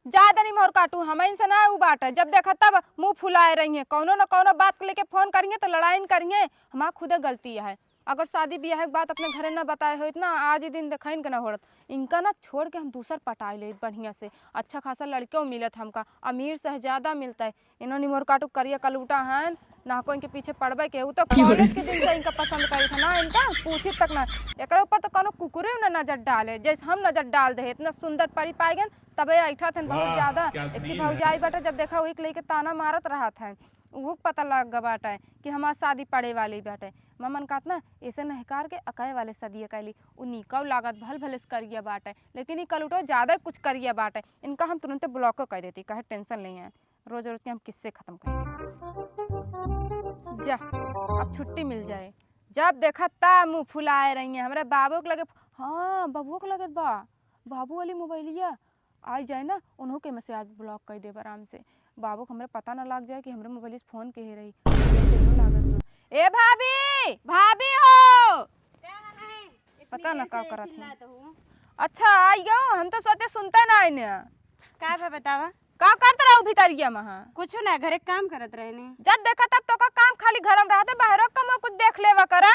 ज्यादा नहीं मोर काटू हम इनसे ना उ बात है। जब देखा तब मुंह फुलाए रही है, कौनो न कौनो बात के लेके फोन करेंगे तो लड़ाई करेंगे। हमारा खुदे गलती है। अगर शादी ब्याह की बात अपने घरे न बताए हो इतना आज ही दिन देखा इनका ना होत। इनका ना छोड़ के हम दूसर पटाए ले बढ़िया से, अच्छा खासा लड़कियों मिलत हमका, अमीर शहजादा मिलता है। इन्होंने मोर काटू करिया कलूटा है ना, को इनके पीछे पड़बे के उ तो कॉलेज के दिन से इनका पसंद करी था ना, इनका पूछी तक ना एक ऊपर तो कोनो कुकुरे न नजर डाले जैसे हम नजर डाल दे। इतना सुंदर परी पाए गए तबे ऐठा थे बहुत ज्यादा। इसकी भौजाई बेटा जब देखा वही लेके ताना मारत रहा था, वो पता लग गया बाटे कि हमार शादी पड़े वाली बाटे। ममन कहत ना ऐसे नहकार के अकाए वाले सदिया कैली उ निकव लागत भल भले करिया बाटे, लेकिन ये कल उठो ज्यादा कुछ करिया बाटे। इनका हम तुरंत ब्लॉक कर देती, कहे टेंशन नहीं है, रोज रोज के हम किससे खत्म करेंगे। जा अब छुट्टी मिल जाए। जब देखा ता मुँह फुलाए रही है हमारे बाबू के लगे। हाँ बबुओ के लगे बा बाबू वाली मोबाइलिया आ जाए ना उन्हों के मैसेज आज ब्लॉक कर दे आराम से। बाबू को हमारे पता ना लग जाए कि हमारे मोबाइल से फोन के रही। ए भाभी भाभी हो पता ना का करत है। अच्छा आइयो हम तो सोते सुनते ना आइने का है बतावा का करत रहू भितरिया महा कुछ ना घरे काम करत रहने। जब देखा तब तो का काम खाली घर में रहते बाहर कम कुछ देख लेवा करा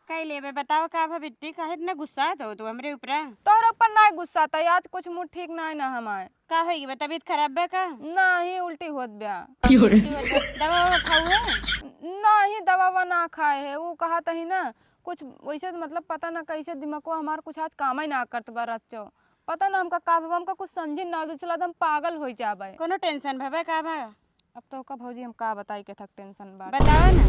कई लेबे बतावा का भा बिट्टी काहे इतना गुस्सा तो तू हमरे ऊपर तोर ऊपर ना गुस्सा था आज कुछ मुंह ठीक ना है ना हमारे का होई बा तबीयत खराब बा का नहीं उल्टी होत ब्या दवा खाऊ है नहीं दवा ना खाए है। वो कहा तही ना कुछ वैसे मतलब पता ना कैसे दिमाग हमार कुछ आज काम ही ना करत बा रचो पता ना हमका का हमका कुछ समझी ना दूसरा हम पागल हो जाबे। कोनो टेंशन भबे का भा अब तो का भौजी हम का बताई के थक टेंशन बा बतावा ना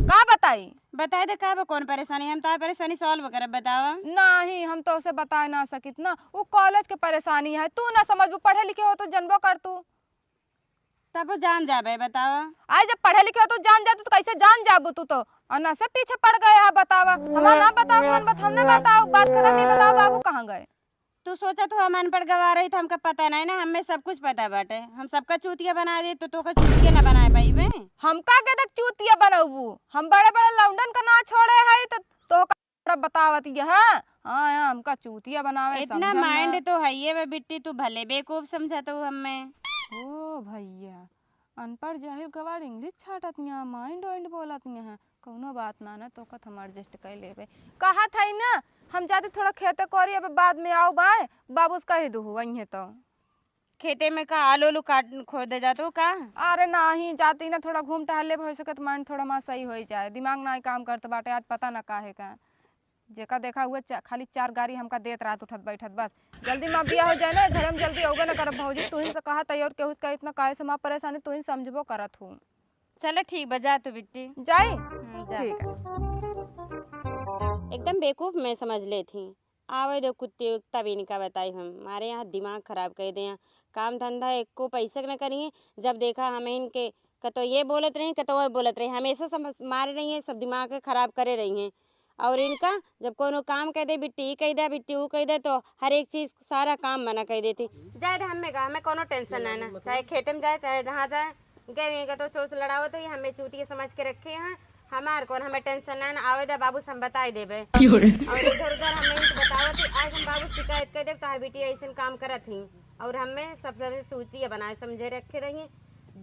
का बताई बताए दे का बा कौन परेशानी हम ता परेशानी सॉल्व करे बतावा। नहीं हम तो उसे बता ना सकित ना वो कॉलेज के परेशानी है तू ना समझ पढ़े लिखे हो तो जनबो कर तू तब जान जाबे बतावा। आज जब पढ़े लिखे हो तो जान जा तू तो कैसे जान जाबू तू तो अन्ना से पीछे पड़ गए है बतावा हमारा ना बताओ मन बत हमने बताओ बात खत्म नहीं बताओ बाबू कहाँ गए। तू सोचा तू हम अनपढ़ गवा रही था हमका पता नहीं ना हमें सब कुछ पता बाटे हम सबका चूतिया बना दे तो का चूतिया ना बनाए पाई बे हमका के तक चूतिया बनाऊ हम बड़े बड़े लौंडन का ना छोड़े है तो का बतावत ये हां हां हमका चूतिया बनावे इतना माइंड तो है ये बे बिट्टी तू भले बेवकूफ समझा तो हमें ओ भैया अनपढ़ जाहिल गवार इंग्लिश छाटतिया माइंड वाइंड बोलतिया है कौनो बात ना ना तो कत हम एडजस्ट कर लेबे कहा था ना हम जाते थोड़ा खेते करी अब बाद में आओ बाय बाबूस कह दू वही है तो खेते में का आलू आलू काट खोद दे जातो का। अरे नहीं जाती ना थोड़ा घूम टहले हो सके तो माइंड थोड़ा मां सही हो जाए दिमाग ना काम करते बाटे आज पता ना काहे का जेका देखा हुए खाली 4 गाड़ी हमका देत रात उठत बैठत बस जल्दी माँ बिया हो जाए ना घर में जल्दी होगा ना कर भौजी तू ही से कहा तैयार केहू का इतना काहे से माँ परेशानी तू ही समझबो करत हूँ। चलो ठीक बजा तू बिट्टी जाए जा। ठीक है एकदम बेवकूफ मैं समझ ले थी आवे दो कुत्ते तब इनका बताई हम हमारे यहाँ दिमाग खराब कर दे काम धंधा एक को पैसा न करिए जब देखा हमें इनके कतो ये बोलत रही कतो वो बोलत रही हमेशा समझ मारे रही हैं सब दिमाग खराब करे रही हैं और इनका जब कोनो काम कह दे बिट्टी कह दे बिट्टी वो कह दे तो हर एक चीज़ सारा काम मना कह देती जाए हमें कहा हमें कोनो टेंशन ना ना चाहे खेते में जाए चाहे जहाँ जाए गए का तो चोट लड़ाओ तो ये हमें चूतिया समझ के रखे हैं हमार कौन हमें टेंशन ना आवे दे बाबू हम बताई देबे और इधर उधर हमें बताओ तो आज हम बाबू शिकायत कर दे तार बेटी ऐसे काम करत थी और हमें सबसे सूचिया बनाए समझे रखे रही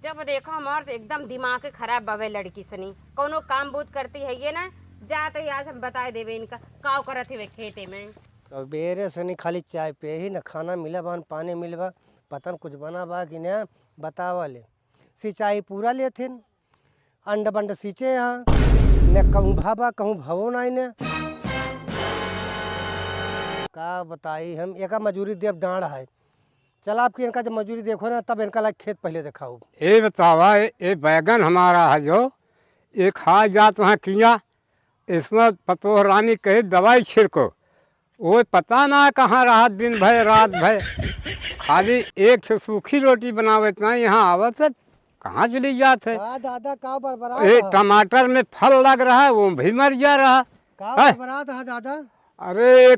जब देखो हमार एकदम दिमाग खराब बवे लड़की सनी कोनो काम बूत करती है ये ना जाते आज हम बताए देवे इनका काव करत है खेते में तो बेरे सनी खाली चाय पे ही न खाना मिला बा पानी मिलबा पतन कुछ बना बा कि न बतावा ले सिंचाई पूरा लेथिन अंड बंड सींचे यहाँ न कहूँ भाबा कहूँ भवो नहीं न का बताई हम एका मजूरी देव डाँड़ है चल आपकी इनका जब मजूरी देखो ना तब इनका लाइक खेत पहले दिखाओ। ये बतावा ये बैगन हमारा है जो ये खा जात वहाँ किया इसमें पतोह रानी कहे दवाई छिड़को वो पता ना कहाँ रहा दिन भर रात भर खाली एक से सूखी रोटी बनावे इतना यहाँ आवत है कहाँ चली जात है। दादा का बरबरा ये टमाटर में फल लग रहा है वो भी मर जा रहा का बरबरा था दादा। अरे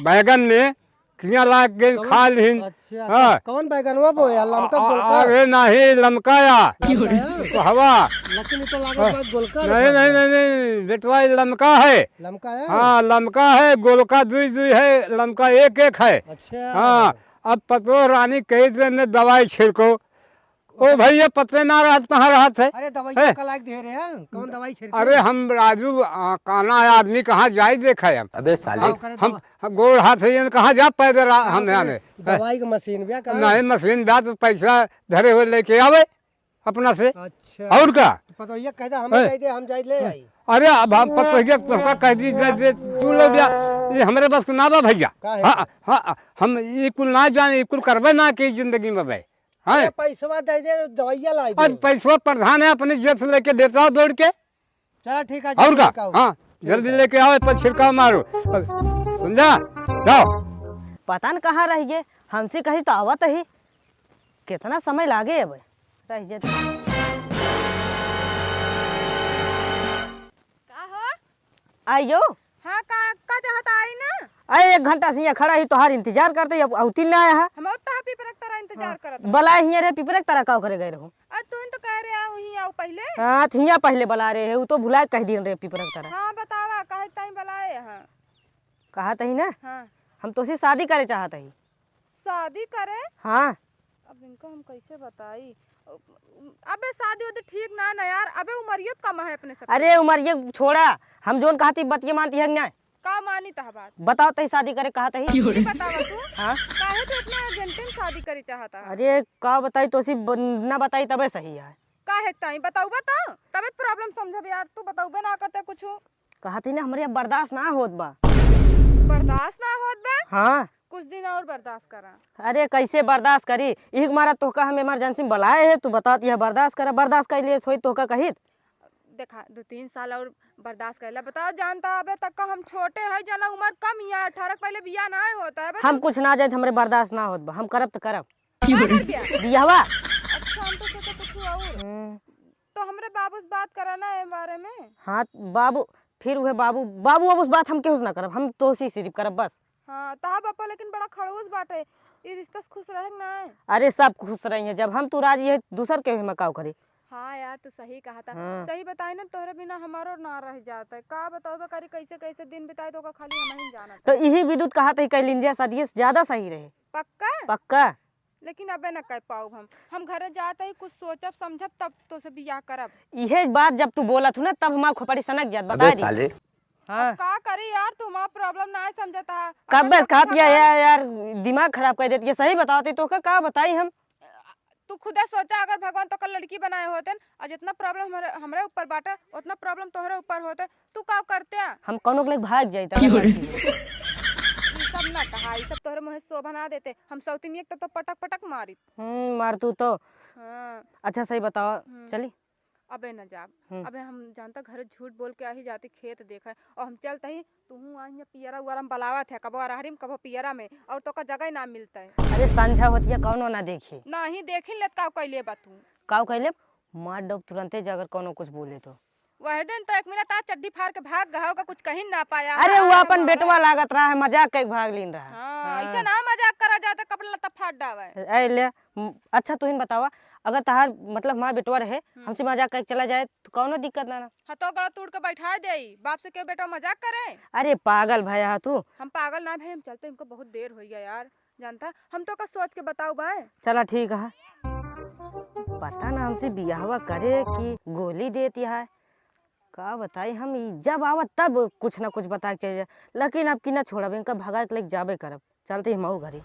बैगन ने किया लाग गई खा लीन। अच्छा हाँ। कौन बैगन वो बोया लमका गोलका अरे नहीं लमकाया तो हवा लेकिन तो लागत गोलका नहीं नहीं नहीं नहीं बेटवा ये लमका है लमका है। हाँ लमका है गोलका दुई दुई है लमका एक एक है। अच्छा हाँ अब पतो रानी कही दे में दवाई छिड़को। ओ भैया पते ना रहा कहाँ रहा थे। अरे दवाई का लायक दे रहे हैं, कौन दवाई छिड़के? अरे हम राजू काना आदमी कहाँ जाए देखा हम। अबे साले हम गोड़ हाथ है कहाँ जा पैदल हम आने। दवाई का मशीन भी कहाँ? नहीं मशीन ब्याह तो पैसा धरे हुए लेके आवे अपना से। अच्छा और क्या पता ये कहता हमें कह दे हम जाए ले आई। अरे अब हम पतो तुमका कह दी दे तू ले बिया ये हमरे बस ना बा भैया। काहे? हाँ हाँ हम ये कुल ना जाने ये कुल करबे ना की जिंदगी में भाई। हाँ पैसा दे दे दवाइया लाई और दे। पैसा प्रधान है अपनी जेब से लेके देता हूँ दौड़ के। चलो ठीक है और जल्दी का हाँ जल्दी लेके आओ पर छिड़काव मारो समझा जाओ। पता न कहाँ रह गए, हमसे कही तो आवत ही कितना समय लागे अब रह जाते। का हो? आइयो हाँ का चाहता आई ना? अरे 1 घंटा से यहाँ खड़ा ही तोहार इंतजार करते अब औती ना आया है। हम उतना पीपरक तरह इंतजार करत। बला हिया रे पिपरक तरह का करे गए रहो। आज तू तो कह रहे आओ ही आओ पहले। हाँ थिया पहले बला रहे है वो तो भुला कह दिन रे पिपरक तरह। हाँ बतावा काहे टाइम बुलाए हैं? कहा तही ना हाँ हम तो शादी करे चाहत ही। शादी करे? हाँ अब इनको हम कैसे बताई? अबे शादी उदी ठीक ना ना यार, अबे उमरियत कम है अपने सब। अरे उमर ये छोड़ा, हम जोन कहती बतिया मानती है ना। का मानी तह बात? बताओ तही शादी करे कहा तही। ये बतावा तू हाँ काहे तू इतना अर्जेंटन शादी करी चाहता है? अरे का बताई तो ना बताई तबे सही है। काहे ताई बताऊ बताओ तबे प्रॉब्लम समझब यार, तू बताऊबे ना करते कुछ। कहती ना हमारे बर्दाश्त ना होत बा। बर्दाश्त ना होत बे? हाँ कुछ दिन और बर्दाश्त करा। अरे कैसे बर्दाश्त करी, एक मारा तोहका हम इमरजेंसी में बुलाए है, तू बता यह बर्दाश्त करा, बर्दाश्त कर लिए थोड़ी तोहका कही। देखा 2-3 साल और बर्दाश्त कर ले। बताओ जानता अबे तक का हम छोटे है जना उम्र कम ही है, 18 पहले बियाह ना होता है। हम कुछ ना जाए हमारे बर्दाश्त ना होत बा, हम करब तो करब बियाहवा। बियाहवा। अच्छा हम तो सोचे कुछ और। तो हमरे बाबू से बात कराना है बारे में। हाँ बाबू फिर वह बाबू बाबू अब उस बात हम केहू ना करब, हम तो सिर्फ करब बस। हाँ तहा बापा लेकिन बड़ा खड़ूस बात है, ये रिश्ता से खुश रहे ना है। अरे सब खुश रही है, जब हम तू राजी है दूसर के में काव करे। हाँ यार तू सही कहा था। हाँ। सही बताई ना, तोहरे बिना हमारो ना रह जाता है। का बताओ बेकारी कैसे कैसे दिन बिताए तो का खाली हम ही जाना तो यही विद्युत कहा था कह लिंजिया शादी से ज्यादा सही रहे। पक्का? पक्का। लेकिन अबे न कह पाऊ हम घरे जाते ही कुछ सोचब समझब तब तो से बियाह करब। यह बात जब तू बोला तू ना तब हमार खोपड़ी सनक जात अबे बता दी। साले हाँ का करी यार, तुम्हारा प्रॉब्लम ना है समझता है। कब बस कहा पिया यार दिमाग खराब कर देती है। सही बताओ तो का बताई हम। तू खुदा सोचा अगर भगवान तो कल लड़की बनाए होते और जितना प्रॉब्लम हमरे ऊपर बाटे उतना प्रॉब्लम तोहरे ऊपर होते, तू का करते? हम कोनो के लिए भाग जाता। सब ना कहा, ये सब तोहरे मुँह शोभा ना देते। हम सौतीन एक तो पटक पटक मारी। मार तू तो। हाँ अच्छा सही बताओ चली। अबे न जा, अबे हम जानता घर झूठ बोल के आ ही जाती, खेत देखा है और हम चलते ही तू आई पियरा उरा में बलावा थे, कबो अरहरी में कबो पियरा में, और तो का जगह ना मिलता है। अरे संझा होती है कौनो ना देखी ना ही देखी ले का कैले बा तू। काव कहले मार डब तुरंते अगर कोनो कुछ बोले तो। वह दिन तो 1 मिनट आज चड्डी फाड़ के भाग गया का कुछ कहीं ना पाया। अरे वो अपन बेटवा लागत रहा है, मजाक के भाग लीन रहा। हाँ ऐसे ना मजाक करा जाता, कपड़ा लत्ता फाड़ डावे। ऐ ले अच्छा तू ही बतावा, अगर तहार मतलब माँ बेटवा रहे हमसे मजाक करके चला जाए तो कौनो दिक्कत ना। हतो गला तोड़ के बैठा दे, बाप से क्यों बेटा मजाक करे? अरे पागल भैया तू। हम पागल ना भाई, हम चलते, हमको बहुत देर हो गया यार जानता। हम तो का सोच के बताओ भाई। चला ठीक है, पता ना हमसे बियाहवा करे कि गोली देती है का बताई। हम जब आवत तब कुछ ना कुछ बता के चले जाए, लेकिन अब की ना छोड़ब इनका भगा के लेके जाबे करब। चलते हम घरे।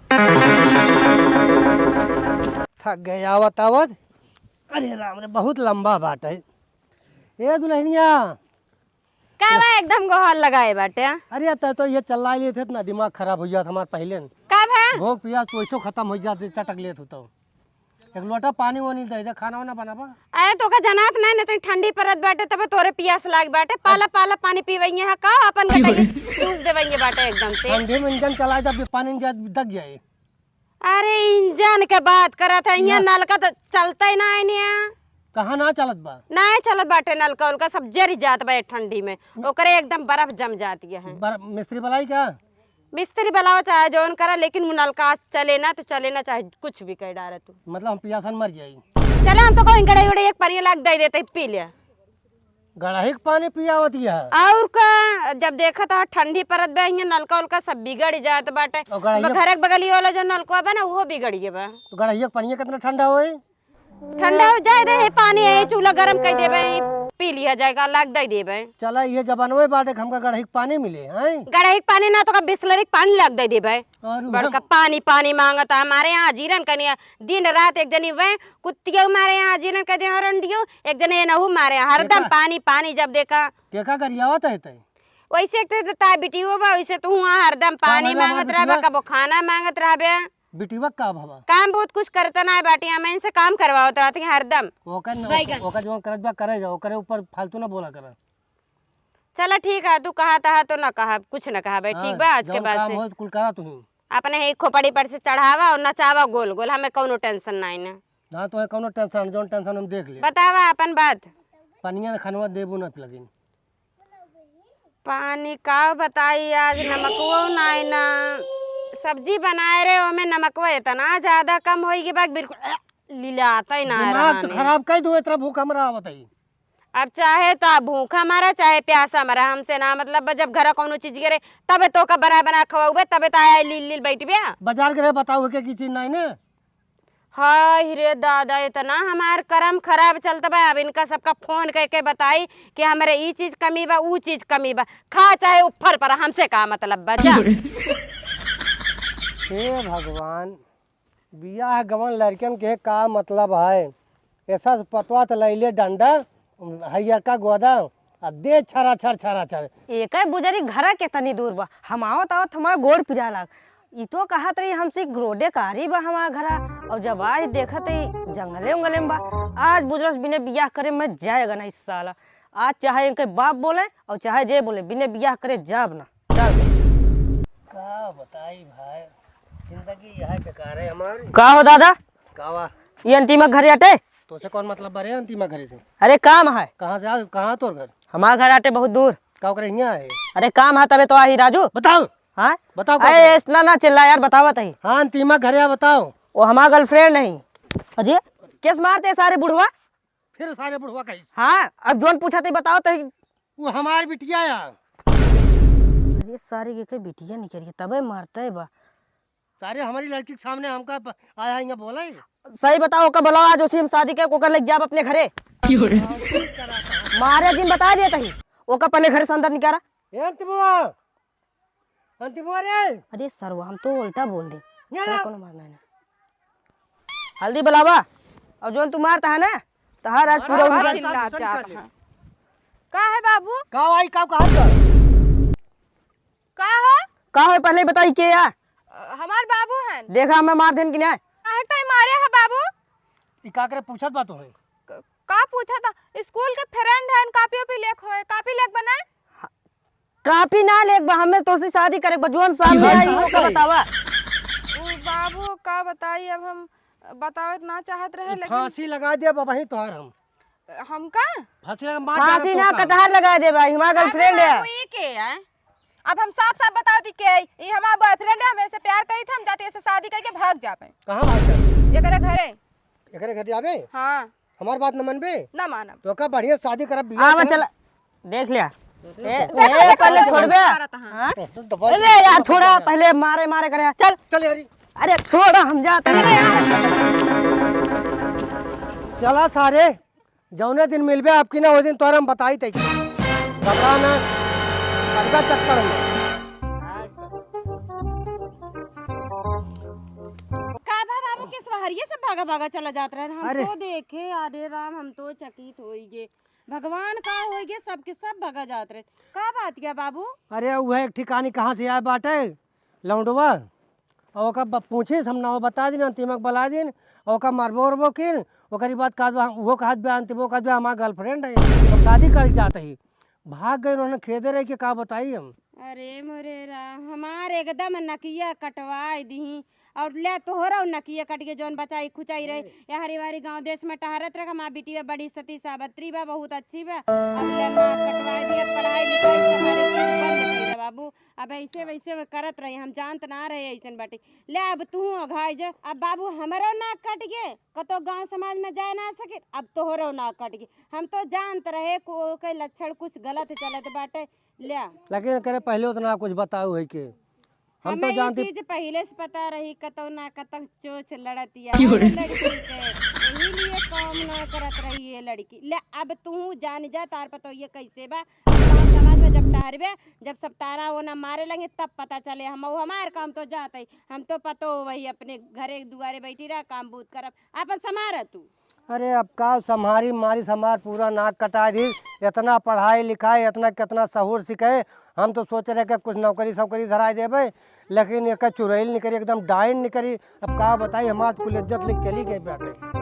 थक गए आवत आवत। अरे राम रे बहुत लंबा बाट है। ए दुल्हनिया का बा एकदम गोहर लगाए बाटे? अरे तो ये चल लिए थे ना, दिमाग खराब हो जाता हमारे पहले का भा? भूख प्यास पैसों खत्म हो जाते, चटक लेत होता। एक लोटा पानी वानी दे दे, खाना वाना बनाबा। अरे तो का जनात नहीं न ठंडी परत बाटे तब तोरे पियास लाग बाटे, पाला पाला पानी पीवइए है का अपन कटाई दूध देवइए बाटे एकदम से। ठंडी में इंजन चलाए जब पानी दग जाए। अरे इंजन के बात करत है, यहाँ नलका तो चलता ही ना है। कहाँ ना चलत बा? नहीं चलत बाटे, नलका उलका सब जरी जात बा ठंडी में, ओकरे एकदम बर्फ जम जाती है। मिस्त्री बुलाई क्या? मिस्त्री बुलाओ चाहे जोन करा, लेकिन वो नलका चले ना तो चले ना, चाहे कुछ भी कह डारे तू। मतलब हम पियासन मर जाई। चले हम तो कोई गड़े उड़े एक परिया लाग दे देते पी ले। गड़ाही के पानी पियावती है और का जब देखा था ठंडी परत बा यहाँ नलका उलका सब बिगड़ जात बाटे। और गड़ाहिया घर के बगली वाला जो नलका बा ना वो बिगड़ गया बा। तो गड़ाहिया के पानी कितना ठंडा होई ठंडा हो जाए रे पानी है चूल्हा गरम कर देबे पी लिया जाएगा लाग दे देबे। चला ये जबानवे बाटे के हमका गड़ाही के पानी मिले हैं गड़ाही के पानी ना तो का बिस्लरी के पानी लाग दे देबे। और बड़का पानी पानी मांगता हमारे यहाँ जीरन कनिया दिन रात एक जनी वह कुत्तियों हमारे यहाँ जीरन कर दे हरन दियो एक जने नहु मारे यहाँ हरदम पानी पानी जब देखा केका करियावत है तै वैसे ता बिटियो बा वैसे तू वहाँ हरदम पानी मांगा मांगत बिटिया? रहबे कबो खाना मांगत रहबे। बिटिवा का भावा काम बहुत कुछ करता ना है बाटिया में इनसे काम करवाओ रहती है हरदम। ओका जो करत बा करेगा ओकरे ऊपर फालतू ना बोला करा। चला ठीक है तू कहा था तो ना कहा कुछ ना कहा भाई ठीक बा आज के बाद से कुल करा तू अपने ही खोपड़ी पर से चढ़ावा और नचावा गोल गोल हमें कोनो टेंशन नहीं ना। ना तो है कोनो टेंशन जोन टेंशन हम देख ले बतावा अपन बात। पानिया में खानवा देबू ना लगिन पानी का बताई आज नमकवो नहीं ना सब्जी बनाए रहे हो में नमकवा इतना ज्यादा कम होगी बाग बिल्कुल लीला आता ही ना दिमाग खराब कर दो इतना भूख हमरा आवत है। अब चाहे तो आप भूखा मारा चाहे प्यासा मारा हमसे ना मतलब जब घर कोनो चीज गिरे तबे तो का बना बना खवाऊबे तबे तो आया लील लील बैठ बे बाजार के बताओ के की चीज नहीं ने। हाँ हिरे दादा इतना हमार कर्म खराब चलता बा। अब इनका सबका फोन करके बताई कि हमारे ई चीज कमी बा ऊ चीज कमी बा खा चाहे ऊपर पर हमसे का मतलब बचा। हे भगवान बियाह गवन लड़कन के का मतलब है ऐसा पतवा तो लैले डंडा हरियर का गोदा अब दे छरा छर छरा छर एक बुजरी घर के तनी दूर बा हम आवत आवत हमारा गोड़ पिरा लाग ई तो कहत रही हमसे रोडे कारी बा हमारा घर और जब आज देखत ही जंगले उंगले में बा आज बुजरस बिना बियाह करे मैं जाएगा ना इस साल आज चाहे इनके बाप बोले और चाहे जे बोले बिना बियाह करे जाब ना चल का बताई भाई जिंदगी यह बेकार है हमारी। का हो दादा कावा ये अंतिमा घरे आटे तो से कौन मतलब बरे अंतिमा घरे से अरे काम है कहाँ से कहाँ तोर घर हमारा घर आटे बहुत दूर का करे यहाँ है अरे काम है तबे तो आई राजू बताओ हाँ बताओ अरे इतना ना चिल्ला यार बतावा तही हाँ अंतिमा घरे आ बताओ वो हमारा गर्लफ्रेंड नहीं अरे किस मारते सारे बुढ़वा फिर सारे बुढ़वा कही हाँ अब जोन पूछा तो बताओ तो वो हमारी बिटिया यार अरे सारे के बिटिया निकल गई तबे मारता है बा सारे हमारी लड़की के सामने हमका आया यहाँ बोला है। सही बताओ कब बुलाओ आज उसी हम शादी के कोकर लेके जाब अपने घरे मारे दिन बता दिया तही ओका पहले घर से अंदर निकाला अंतिमुआ रे अरे सरवा हम तो उल्टा बोल दे चल कोनो मारना है ना हल्दी बुलावा और जोन तू मारता है ना तहार आज पूरा उनका चिल्ला जात है। का है बाबू का आई का कहा कर का है का है पहले बताई के यार हमार बाबू हैं देखा मैं मार देन कि नहीं काहे ताई मारे है बाबू ई का करे पूछत बात है का पूछा था स्कूल के फ्रेंड हैं कॉपी पे लेख होए कॉपी लेख बनाए कापी ना लेक बा हमें तो से शादी करे बजवान सामने आई वो का बतावा ओ बाबू का बताई अब हम बतावत ना चाहत रहे लेकिन फांसी लगा दे वही तोहार हम का फांसी लगा मार फांसी ना कटहर लगा दे भाई हमारा गर्लफ्रेंड है ये के है अब हम साफ साफ बता दी के ये हमारा बॉयफ्रेंड है हमें से प्यार करी थे हम जाते ऐसे शादी करके भाग जाबे कहां भाग जा एकरे घरे एकरे घर आवे हां हमार बात न मनबे ना मानब तो का बढ़िया शादी करब आवा चल देख लिया ए पहले छोड़ बे हां अरे यार छोड़ा पहले मारे मारे करे चल चल हरी अरे छोड़ा हम जाते हैं चला सारे जौने दिन मिलबे आपकी ना वो दिन तोहर हम बताई तई घबरा ना करका चक्कर में का बाबू के सवारिये से भागा भागा चला जात रहे हम अरे। तो देखे अरे राम हम तो चकित होइगे भगवान का होइगे सबके सब भागा जात रहे का बात क्या बाबू अरे वह एक ठिकानी कहाँ से आए बाटे लौंडवा और ओका पूछी हम ना वो बता दिन अंतिमक बला दिन और ओका मारबो उरबो किन ओकरी बात का वो कहत बे अंतिमो कहत बे हमार गर्लफ्रेंड है तो शादी कर जात ही भाग गए उन्होंने खेदे रहे कि का बताई हम अरे मोरे राम हमार एकदम नकिया कटवाई दी और ले तो हो रहा नकिया कट के जौन बचाई खुचाई रहे या हरी वारी गांव देश में टहरत रखा। माँ बेटी बड़ी सती सावित्री बा, बहुत अच्छी बा। अब ले माँ कटवा दिया, पढ़ाई लिखाई सब हमारे चीज बंद कइले बाबू। अब ऐसे वैसे में करत रही, हम जानत ना रहे ऐसन बाटे। ले अब तू अघाई जा। अब बाबू हमारो नाक कट गए, कतो गांव समाज में जा ना सके, अब तोहरो नाक कट गए। हम तो जानत रहे को के लक्षण कुछ गलत चलत बाटे। ले लेकिन करे पहले उतना कुछ बताऊ है के हम तो हमें ये जानते चीज पहले से पता रही, कतो ना कतो चोच लड़तिया लड़की के यही लिए काम ना करत रही ये लड़की। ले अब तू जान जा, तार पतो ये कैसे बा। गाँव समाज में जब टहरबे, जब सब तारा वो ना मारे लगे तब पता चले। हम हमार काम तो जाते, हम तो पतो वही अपने घरे दुआरे बैठी रहा, काम बूत करब अपन समार तू। अरे अब का सम्हारी मारी समार पूरा नाक कटा दी। इतना पढ़ाई लिखाई इतना कितना सहूर सिखाए। हम तो सोच रहे कि कुछ नौकरी सौकरी धराई देवे, लेकिन एक चुड़ैल नहीं करी, एकदम डाइन नहीं करी। अब का बताई हमारे कुल इज्जत लेके चली गई बाटे।